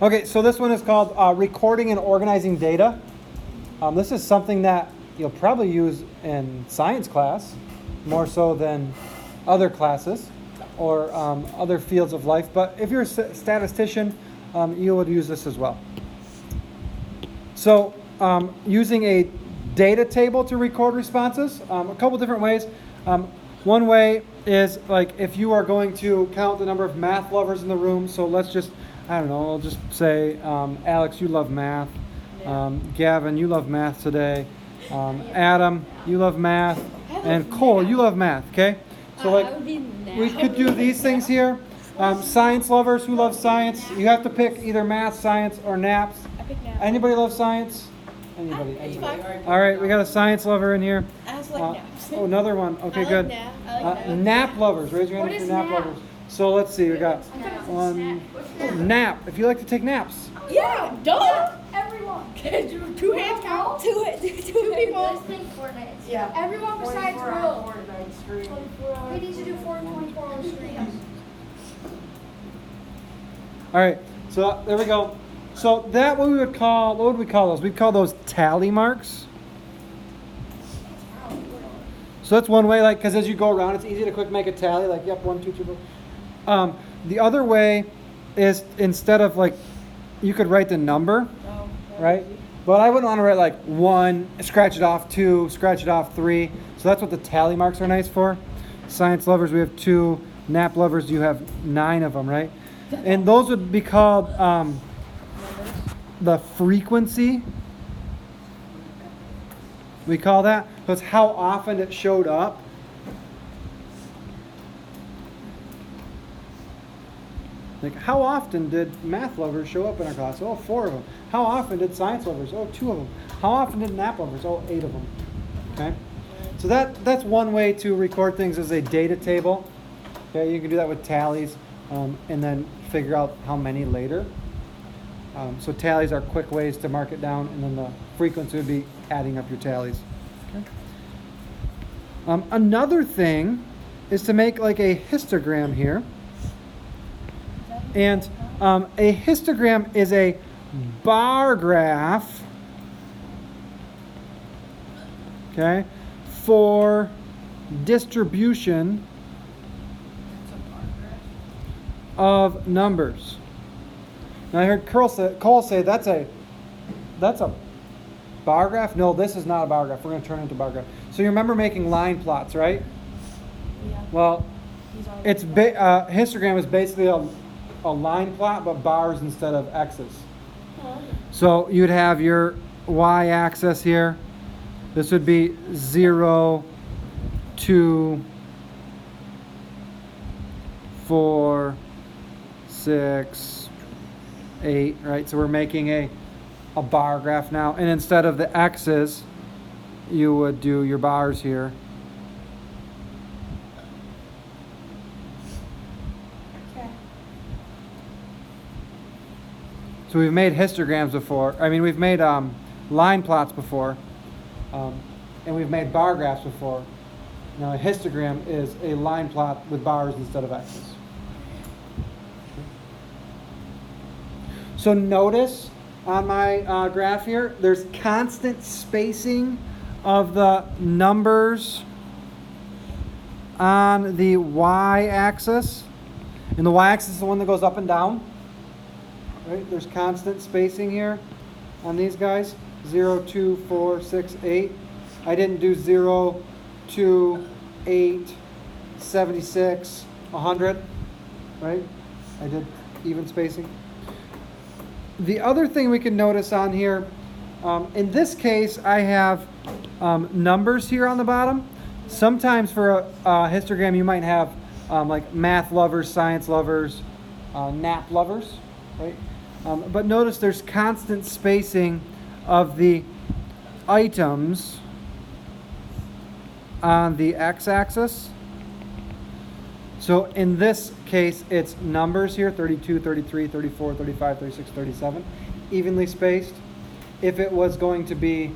Okay, so this one is called recording and organizing data. This is something that you'll probably use in science class more so than other classes or other fields of life. But if you're a statistician, you would use this as well. So using a data table to record responses, a couple different ways. One way is like if you are going to count the number of math lovers in the room. So let's just, I don't know, I'll just say, Alex, you love math. Gavin, you love math today. Adam, you love math. And Cole, you love math, okay? So like, we could do these things here. Science lovers, who love science? You have to pick either math, science, or naps. I pick naps. Anybody love science? Anybody? All right, we got a science lover in here. I also like naps. Oh, another one. Okay, I good. like nap. I like nap. Nap lovers. Raise your hand if you're nap lovers. So let's see. We got one. Nap. If you like to take naps. Yeah, duh. Everyone. Two hands count. Two people. Yeah. Everyone besides Will. We need to do 424 on the screen. All right. So there we go. So that what we would call, what would we call those? We'd call those tally marks. So that's one way, like, because as you go around, it's easy to quick make a tally, like, yep, 1, 2, 3, 4. The other way is instead of like, you could write the number, right? But I wouldn't want to write like 1, scratch it off, 2, scratch it off, 3. So that's what the tally marks are nice for. Science lovers, we have 2. Nap lovers, you have 9 of them, right? And those would be called the frequency. We call that. So it's how often it showed up. Like, how often did math lovers show up in our class? Oh, 4 of them. How often did science lovers? Oh, 2 of them. How often did nap lovers? Oh, 8 of them. Okay? So that's one way to record things as a data table. Okay, you can do that with tallies and then figure out how many later. So tallies are quick ways to mark it down, and then the frequency would be adding up your tallies. Okay. Another thing is to make like a histogram here. And a histogram is a bar graph, okay, for distribution of numbers. Now I heard Cole say that's a bar graph. No, this is not a bar graph. We're going to turn it into a bar graph. So you remember making line plots, right? Yeah. Well, it's histogram is basically a line plot, but bars instead of x's. So you'd have your y-axis here. This would be 0, 2, 4, 6, 8, right? So we're making a bar graph now. And instead of the x's, you would do your bars here. So we've made histograms before. I mean, we've made line plots before, and we've made bar graphs before. Now, a histogram is a line plot with bars instead of x's. So notice on my graph here, there's constant spacing of the numbers on the y-axis. And the y-axis is the one that goes up and down. Right? There's constant spacing here on these guys. 0, 2, 4, 6, 8. I didn't do 0, 2, 8, 76, 100. Right? I did even spacing. The other thing we can notice on here, in this case, I have numbers here on the bottom. Sometimes for a histogram, you might have like math lovers, science lovers, nap lovers, right? But notice there's constant spacing of the items on the x-axis. So in this case, it's numbers here, 32, 33, 34, 35, 36, 37, evenly spaced. If it was going to be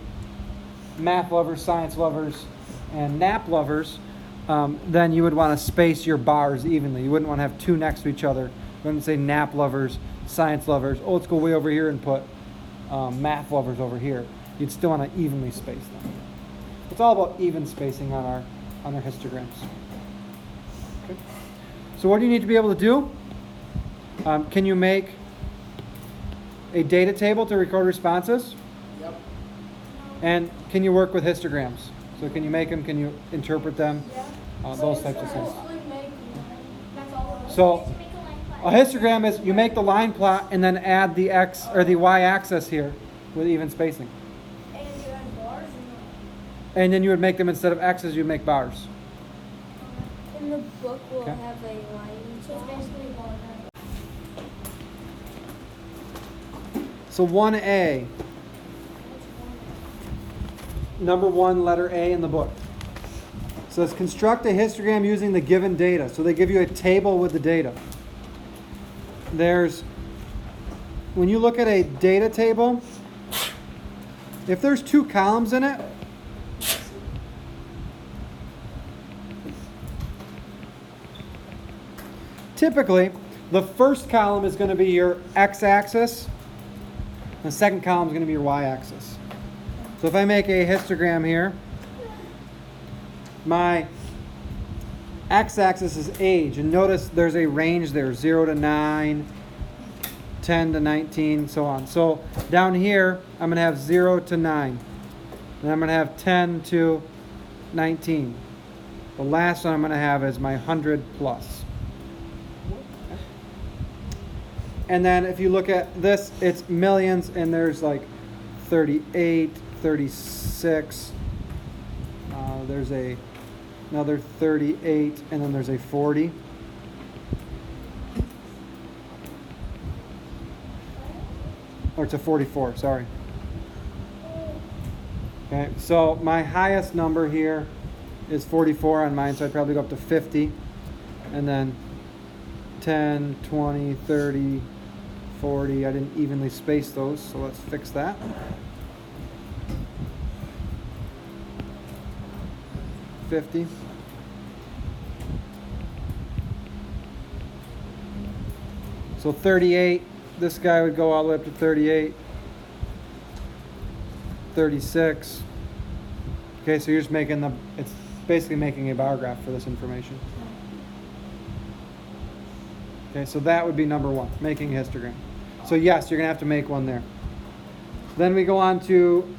math lovers, science lovers, and nap lovers, then you would want to space your bars evenly. You wouldn't want to have 2 next to each other. You wouldn't say nap lovers, science lovers, let's go way over here and put math lovers over here. You'd still want to evenly space them. It's all about even spacing on our histograms. Okay. So what do you need to be able to do? Can you make a data table to record responses? Yep. And can you work with histograms? So can you make them? Can you interpret them? Those types of things. That's all. So a histogram is you make the line plot and then add the x or the y-axis here with even spacing. And you add bars And then you would make them instead of x's, you'd make bars. In the book, we'll Okay. have a line. so it's basically a bar. So 1A, number 1, letter A in the book. Says construct a histogram using the given data. So they give you a table with the data. When you look at a data table, if there's 2 columns in it, typically the first column is going to be your x-axis. The second column is going to be your y-axis. So if I make a histogram here, my x-axis is age, and notice there's a range there, 0 to 9, 10 to 19, so on. So down here, I'm going to have 0 to 9, and I'm going to have 10 to 19. The last one I'm going to have is my 100 plus. And then if you look at this, it's millions, and there's like 38, 36. There's another 38, and then there's a 40. Or it's a 44, sorry. Okay, so my highest number here is 44 on mine, so I'd probably go up to 50. And then 10, 20, 30, 40. I didn't evenly space those, so let's fix that. $50. So 38, this guy would go all the way up to 38. 36. Okay, so you're just making it's basically making a bar graph for this information. Okay, so that would be number 1, making a histogram. So yes, you're going to have to make one there. Then we go on to